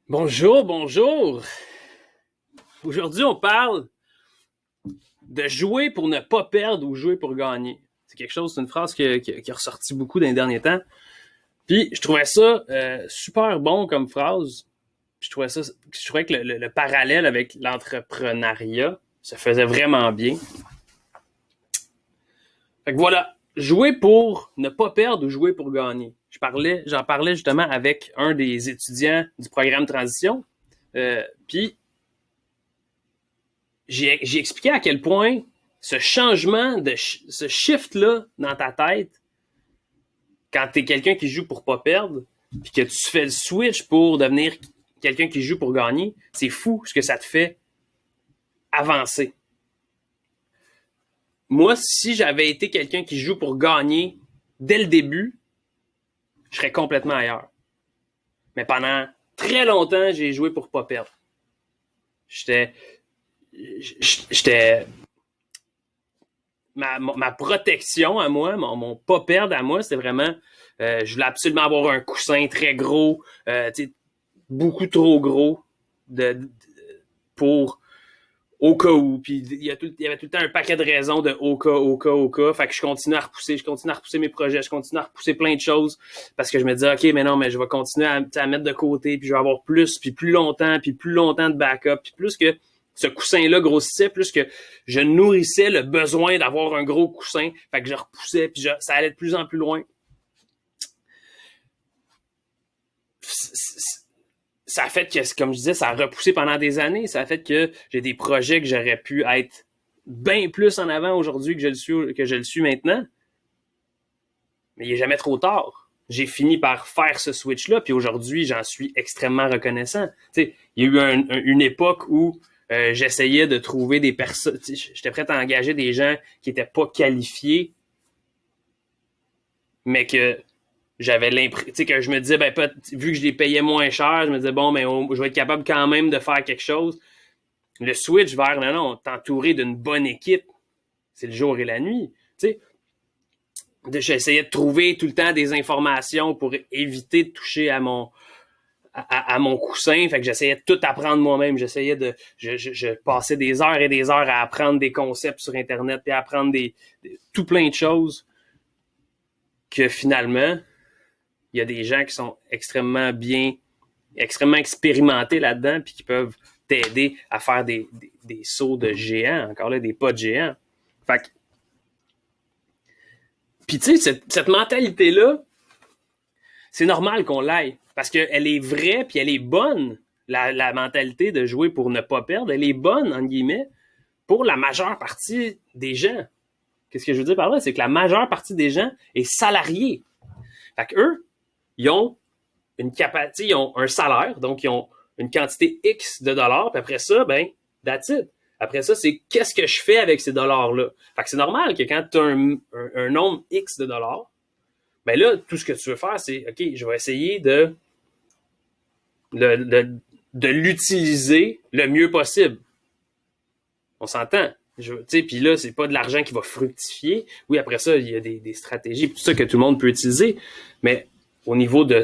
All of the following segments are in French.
Bonjour, bonjour. Aujourd'hui, on parle de jouer pour ne pas perdre ou jouer pour gagner. C'est quelque chose, c'est une phrase qui a ressorti beaucoup dans les derniers temps. Puis, je trouvais ça super bon comme phrase. Je trouvais que le parallèle avec l'entrepreneuriat se faisait vraiment bien. Fait que voilà, jouer pour ne pas perdre ou jouer pour gagner. J'en parlais justement avec un des étudiants du programme Transition. Puis, j'ai expliqué à quel point ce changement, ce shift-là dans ta tête, quand tu es quelqu'un qui joue pour pas perdre, puis que tu fais le switch pour devenir quelqu'un qui joue pour gagner, c'est fou ce que ça te fait avancer. Moi, si j'avais été quelqu'un qui joue pour gagner dès le début, je serais complètement ailleurs. Mais pendant très longtemps, j'ai joué pour pas perdre. J'étais j'étais ma protection à moi, mon pas perdre à moi, c'est vraiment, je voulais absolument avoir un coussin très gros, beaucoup trop gros pour au cas où. Puis il y avait tout le temps un paquet de raisons de au cas, au cas, au cas. Fait que je continue à repousser mes projets, je continue à repousser plein de choses parce que je me disais, OK, mais non, mais je vais continuer à mettre de côté, puis je vais avoir plus, puis plus longtemps de backup, puis plus que ce coussin-là grossissait, plus que je nourrissais le besoin d'avoir un gros coussin. Fait que je repoussais, puis ça allait de plus en plus loin. Ça a fait que, comme je disais, ça a repoussé pendant des années. Ça a fait que j'ai des projets que j'aurais pu être bien plus en avant aujourd'hui que je le suis maintenant. Mais il n'est jamais trop tard. J'ai fini par faire ce switch-là, puis aujourd'hui, j'en suis extrêmement reconnaissant. Tu sais, il y a eu une époque où j'essayais de trouver des personnes. J'étais prêt à engager des gens qui n'étaient pas qualifiés, mais que j'avais l'impression, tu sais, que je me disais, ben, vu que je les payais moins cher, je me disais, bon, ben, je vais être capable quand même de faire quelque chose. Le switch vers, non, t'entourer d'une bonne équipe, c'est le jour et la nuit. Tu sais, j'essayais de trouver tout le temps des informations pour éviter de toucher à mon coussin. Fait que j'essayais de tout apprendre moi-même. Je passais des heures et des heures à apprendre des concepts sur Internet, puis à apprendre tout plein de choses que finalement, il y a des gens qui sont extrêmement expérimentés là-dedans, puis qui peuvent t'aider à faire des sauts de géants, encore là, des pas de géants. Fait que, puis tu sais, cette mentalité-là, c'est normal qu'on l'aille, parce qu'elle est vraie, puis elle est bonne, la mentalité de jouer pour ne pas perdre, elle est bonne, entre guillemets, pour la majeure partie des gens. Qu'est-ce que je veux dire par là? C'est que la majeure partie des gens est salariée. Fait qu'eux, ils ont ils ont un salaire, donc ils ont une quantité X de dollars, puis après ça, ben, that's it. Après ça, c'est qu'est-ce que je fais avec ces dollars-là. Fait que c'est normal que quand tu as un nombre X de dollars, ben là, tout ce que tu veux faire, c'est OK, je vais essayer de l'utiliser le mieux possible. On s'entend. Puis là, c'est pas de l'argent qui va fructifier. Oui, après ça, il y a des stratégies, tout ça que tout le monde peut utiliser. Mais au niveau de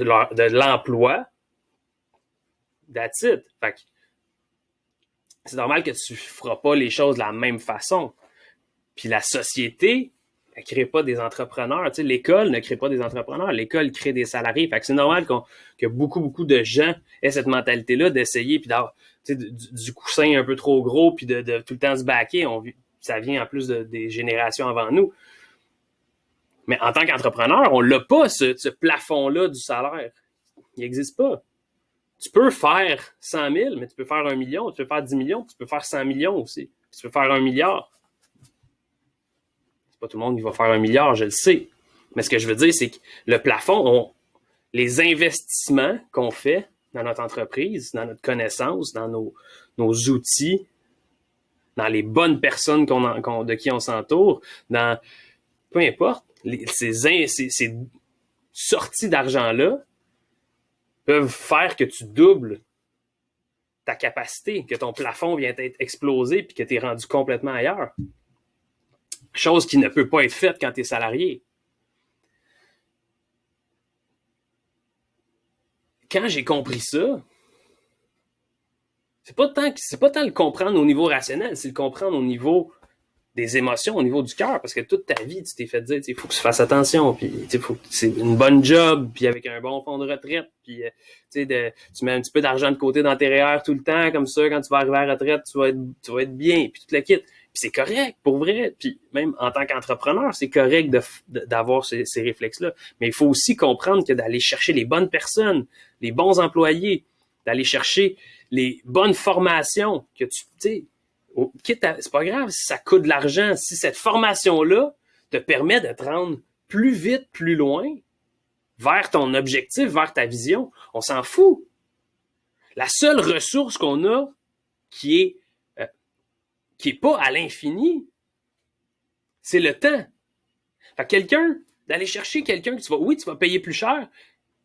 l'emploi, that's it. Fait que c'est normal que tu feras pas les choses de la même façon. Puis la société, elle crée pas des entrepreneurs. Tu sais, l'école ne crée pas des entrepreneurs. L'école crée des salariés. Fait que c'est normal que beaucoup de gens aient cette mentalité-là d'essayer puis d'avoir du coussin un peu trop gros puis de tout le temps se baquer. Ça vient en plus des générations avant nous. Mais en tant qu'entrepreneur, on l'a pas, ce plafond-là du salaire. Il n'existe pas. Tu peux faire 100 000, mais tu peux faire 1 million, tu peux faire 10 millions, tu peux faire 100 millions aussi. Tu peux faire 1 milliard. C'est pas tout le monde qui va faire 1 milliard, je le sais. Mais ce que je veux dire, c'est que le plafond, les investissements qu'on fait dans notre entreprise, dans notre connaissance, dans nos outils, dans les bonnes personnes de qui on s'entoure, dans peu importe, ces sorties d'argent-là peuvent faire que tu doubles ta capacité, que ton plafond vient d'être explosé puis que tu es rendu complètement ailleurs. Chose qui ne peut pas être faite quand tu es salarié. Quand j'ai compris ça, C'est pas tant le comprendre au niveau rationnel, c'est le comprendre au niveau des émotions, au niveau du cœur, parce que toute ta vie, tu t'es fait dire, il faut que tu fasses attention, puis faut que c'est une bonne job, puis avec un bon fonds de retraite, puis tu mets un petit peu d'argent de côté dans tes REER tout le temps, comme ça, quand tu vas arriver à la retraite, tu vas être bien, puis tu te le quittes. Puis c'est correct, pour vrai, puis même en tant qu'entrepreneur, c'est correct d'avoir ces réflexes-là. Mais il faut aussi comprendre que d'aller chercher les bonnes personnes, les bons employés, d'aller chercher les bonnes formations, que tu sais, c'est pas grave si ça coûte de l'argent, si cette formation-là te permet de te rendre plus vite, plus loin, vers ton objectif, vers ta vision, on s'en fout. La seule ressource qu'on a qui est pas à l'infini, c'est le temps. Fait que d'aller chercher quelqu'un que tu vas payer plus cher,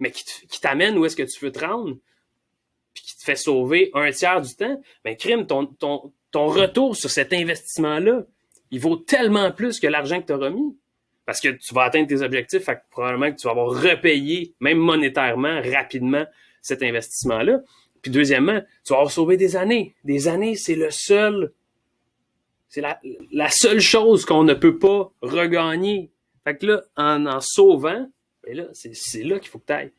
mais qui t'amène où est-ce que tu veux te rendre, puis qui te fait sauver un tiers du temps, ben crime, ton retour sur cet investissement-là, il vaut tellement plus que l'argent que tu as remis. Parce que tu vas atteindre tes objectifs, fait que probablement que tu vas avoir repayé, même monétairement, rapidement, cet investissement-là. Puis deuxièmement, tu vas avoir sauvé des années. Des années, c'est la seule chose qu'on ne peut pas regagner. Fait que là, en sauvant, ben là, c'est là qu'il faut que tu ailles.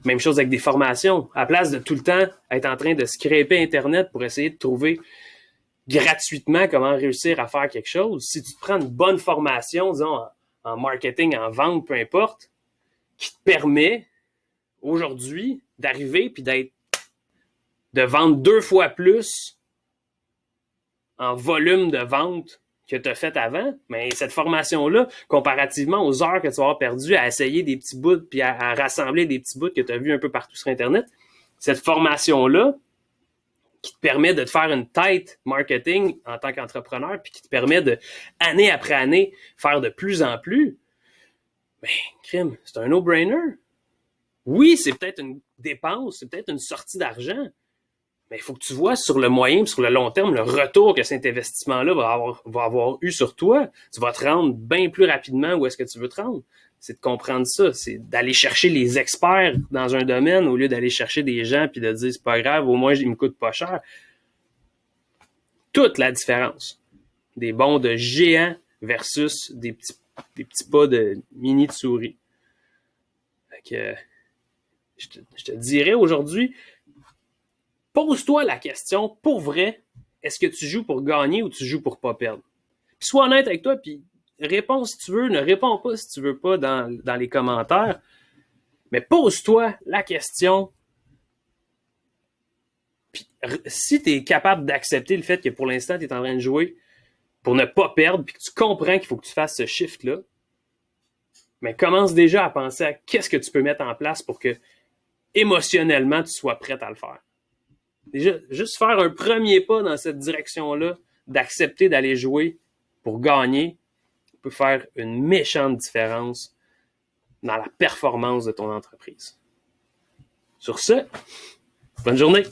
Même chose avec des formations. À la place de tout le temps être en train de scraper Internet pour essayer de trouver gratuitement comment réussir à faire quelque chose, si tu te prends une bonne formation, disons, en marketing, en vente, peu importe, qui te permet aujourd'hui d'arriver puis de vendre 2 fois plus en volume de vente que tu as fait avant, mais cette formation-là, comparativement aux heures que tu vas avoir perdues à essayer des petits bouts puis à rassembler des petits bouts que tu as vus un peu partout sur Internet, cette formation-là qui te permet de te faire une tête marketing en tant qu'entrepreneur puis qui te permet de, année après année, faire de plus en plus, ben, crime, c'est un no-brainer. Oui, c'est peut-être une dépense, c'est peut-être une sortie d'argent, mais il faut que tu vois sur le moyen et sur le long terme le retour que cet investissement-là va avoir eu sur toi. Tu vas te rendre bien plus rapidement où est-ce que tu veux te rendre. C'est de comprendre ça. C'est d'aller chercher les experts dans un domaine au lieu d'aller chercher des gens puis de dire c'est pas grave, au moins il me coûte pas cher. Toute la différence des bons de géants versus des petits pas de mini de souris. Fait que, je te dirais aujourd'hui, pose-toi la question, pour vrai, est-ce que tu joues pour gagner ou tu joues pour pas perdre? Puis sois honnête avec toi, puis réponds si tu veux, ne réponds pas si tu veux pas dans les commentaires. Mais pose-toi la question. Puis si tu es capable d'accepter le fait que pour l'instant, tu es en train de jouer pour ne pas perdre, puis que tu comprends qu'il faut que tu fasses ce shift-là, mais commence déjà à penser à qu'est-ce que tu peux mettre en place pour que émotionnellement, tu sois prêt à le faire. Déjà, juste faire un premier pas dans cette direction-là, d'accepter d'aller jouer pour gagner, peut faire une méchante différence dans la performance de ton entreprise. Sur ce, bonne journée!